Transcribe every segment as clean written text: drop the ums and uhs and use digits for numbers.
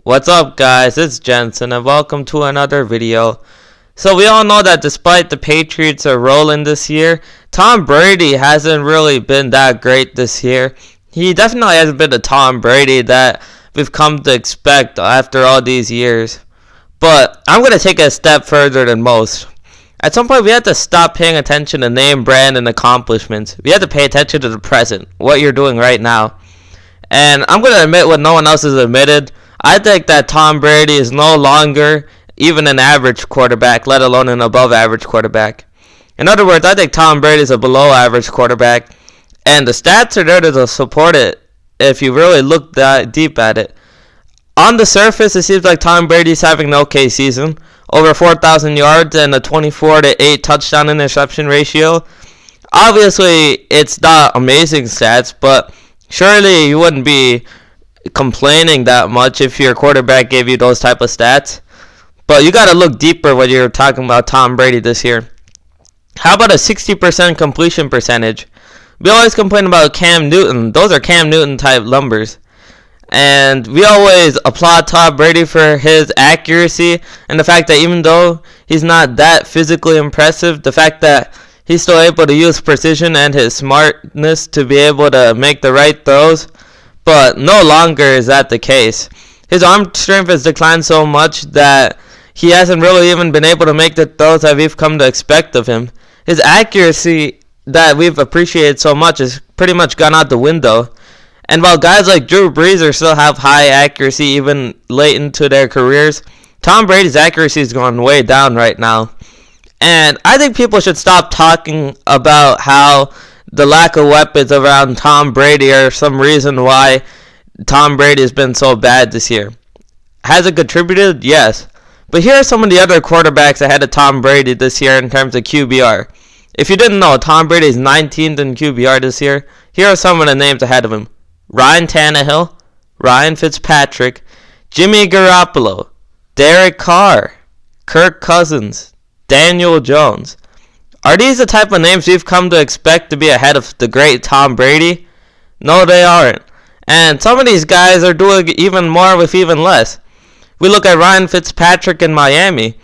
What's up, guys? It's Jensen and welcome to another video. So we all know that despite the Patriots are rolling this year, Tom Brady hasn't really been that great this year. He definitely hasn't been the Tom Brady that we've come to expect after all these years. But I'm going to take it a step further than most. At some point, we have to stop paying attention to name, brand, and accomplishments. We have to pay attention to the present, what you're doing right now. And I'm going to admit what no one else has admitted. I think that Tom Brady is no longer even an average quarterback, let alone an above average quarterback. In other words, I think Tom Brady is a below average quarterback, and the stats are there to support it if you really look that deep at it. On the surface, it seems like Tom Brady's having an okay season. Over 4,000 yards and a 24-8 touchdown interception ratio. Obviously, it's not amazing stats, but surely you wouldn't be complaining that much if your quarterback gave you those type of stats. But you got to look deeper when you're talking about Tom Brady this year. How about a 60% completion percentage? We always complain about Cam Newton. Those are Cam Newton type numbers. And we always applaud Tom Brady for his accuracy and the fact that even though he's not that physically impressive, the fact that he's still able to use precision and his smartness to be able to make the right throws. But no longer is that the case. His arm strength has declined so much that he hasn't really even been able to make the throws that we've come to expect of him. His accuracy that we've appreciated so much has pretty much gone out the window. And while guys like Drew Brees are still have high accuracy even late into their careers, Tom Brady's accuracy is going way down right now. And I think people should stop talking about how the lack of weapons around Tom Brady are some reason why Tom Brady has been so bad this year. Has it contributed? Yes. But here are some of the other quarterbacks ahead of Tom Brady this year in terms of QBR. If you didn't know, Tom Brady is 19th in QBR this year. Here are some of the names ahead of him. Ryan Tannehill, Ryan Fitzpatrick, Jimmy Garoppolo, Derek Carr, Kirk Cousins, Daniel Jones. Are these the type of names we've come to expect to be ahead of the great Tom Brady? No, they aren't. And some of these guys are doing even more with even less. We look at Ryan Fitzpatrick in Miami.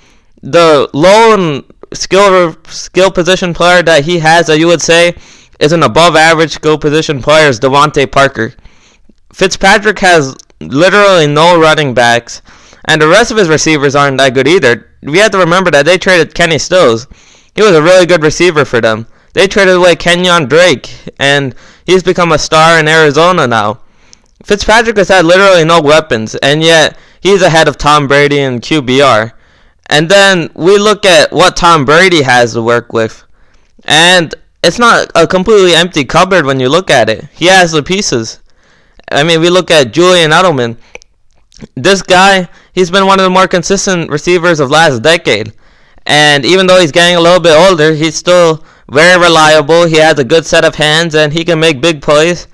The lone skill position player that he has that you would say is an above average skill position player is Devontae Parker. Fitzpatrick has literally no running backs, and the rest of his receivers aren't that good either. We have to remember that they traded Kenny Stills. He was a really good receiver for them. They traded away Kenyon Drake, and he's become a star in Arizona now. Fitzpatrick has had literally no weapons, and yet he's ahead of Tom Brady in QBR. And then we look at what Tom Brady has to work with, and it's not a completely empty cupboard when you look at it. He has the pieces. I mean, we look at Julian Edelman. This guy, he's been one of the more consistent receivers of last decade. And even though he's getting a little bit older, he's still very reliable. He has a good set of hands, and he can make big plays.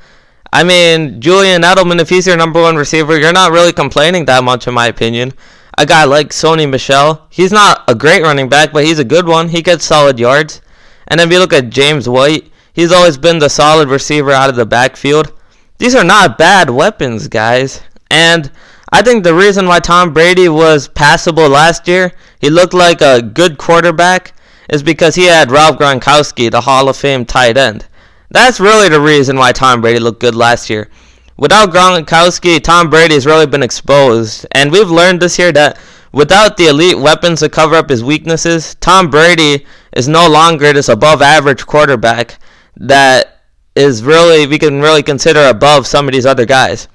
I mean, Julian Edelman, if he's your number one receiver, you're not really complaining that much, in my opinion. A guy like Sony Michel, he's not a great running back, but he's a good one. He gets solid yards. And then we look at James White. He's always been the solid receiver out of the backfield. These are not bad weapons, guys. And I think the reason why Tom Brady was passable last year, he looked like a good quarterback, is because he had Rob Gronkowski, the Hall of Fame tight end. That's really the reason why Tom Brady looked good last year. Without Gronkowski, Tom Brady has really been exposed. And we've learned this year that without the elite weapons to cover up his weaknesses, Tom Brady is no longer this above average quarterback that is really, we can really consider above some of these other guys.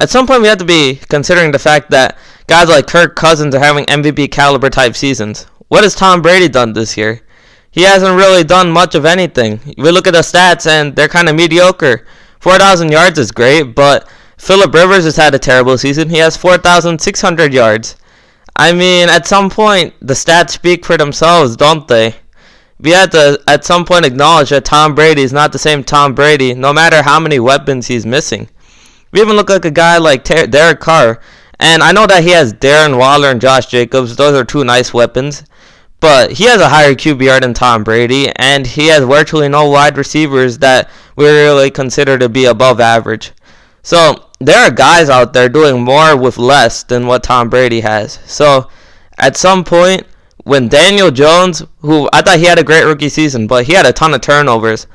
At some point, we have to be considering the fact that guys like Kirk Cousins are having MVP caliber type seasons. What has Tom Brady done this year? He hasn't really done much of anything. We look at the stats and they're kind of mediocre. 4,000 yards is great, but Phillip Rivers has had a terrible season. He has 4,600 yards. I mean, at some point, the stats speak for themselves, don't they? We have to, at some point, acknowledge that Tom Brady is not the same Tom Brady, no matter how many weapons he's missing. We even look like a guy like Derek Carr. And I know that he has Darren Waller and Josh Jacobs. Those are two nice weapons. But he has a higher QBR than Tom Brady. And he has virtually no wide receivers that we really consider to be above average. So there are guys out there doing more with less than what Tom Brady has. So at some point, when Daniel Jones, who I thought he had a great rookie season, but he had a ton of turnovers,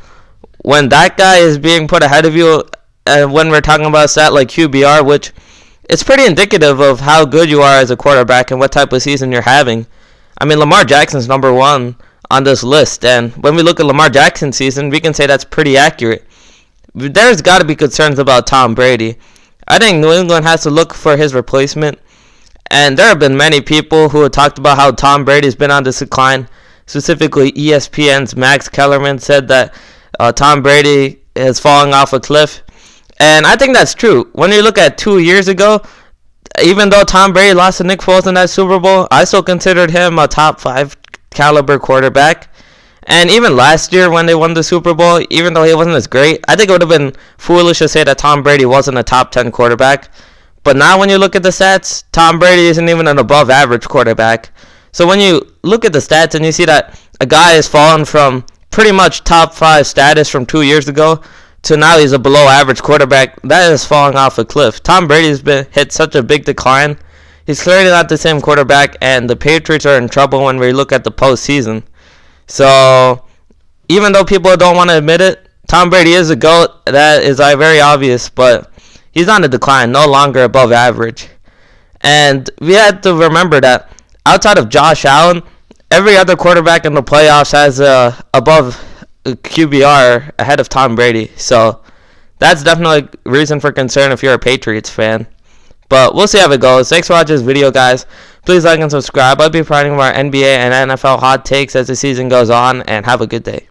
when that guy is being put ahead of you, and when we're talking about a stat like QBR, which it's pretty indicative of how good you are as a quarterback and what type of season you're having. I mean, Lamar Jackson's number one on this list, and when we look at Lamar Jackson's season, we can say that's pretty accurate. There's got to be concerns about Tom Brady. I think New England has to look for his replacement, and there have been many people who have talked about how Tom Brady's been on this decline. Specifically, ESPN's Max Kellerman said that Tom Brady is falling off a cliff. And I think that's true. When you look at 2 years ago, even though Tom Brady lost to Nick Foles in that Super Bowl, I still considered him a top 5 caliber quarterback. And even last year when they won the Super Bowl, even though he wasn't as great, I think it would have been foolish to say that Tom Brady wasn't a top 10 quarterback. But now when you look at the stats, Tom Brady isn't even an above average quarterback. So when you look at the stats and you see that a guy has fallen from pretty much top 5 status from 2 years ago to now he's a below average quarterback, that is falling off a cliff. Tom Brady's been hit such a big decline. He's clearly not the same quarterback, and the Patriots are in trouble when we look at the postseason. So even though people don't want to admit it, Tom Brady is a GOAT. That is very obvious, but he's on a decline, no longer above average. And we have to remember that outside of Josh Allen, every other quarterback in the playoffs has above QBR ahead of Tom Brady. So that's definitely a reason for concern if you're a Patriots fan. But we'll see how it goes. Thanks for watching this video, guys. Please like and subscribe. I'll be providing more NBA and NFL hot takes as the season goes on, and have a good day.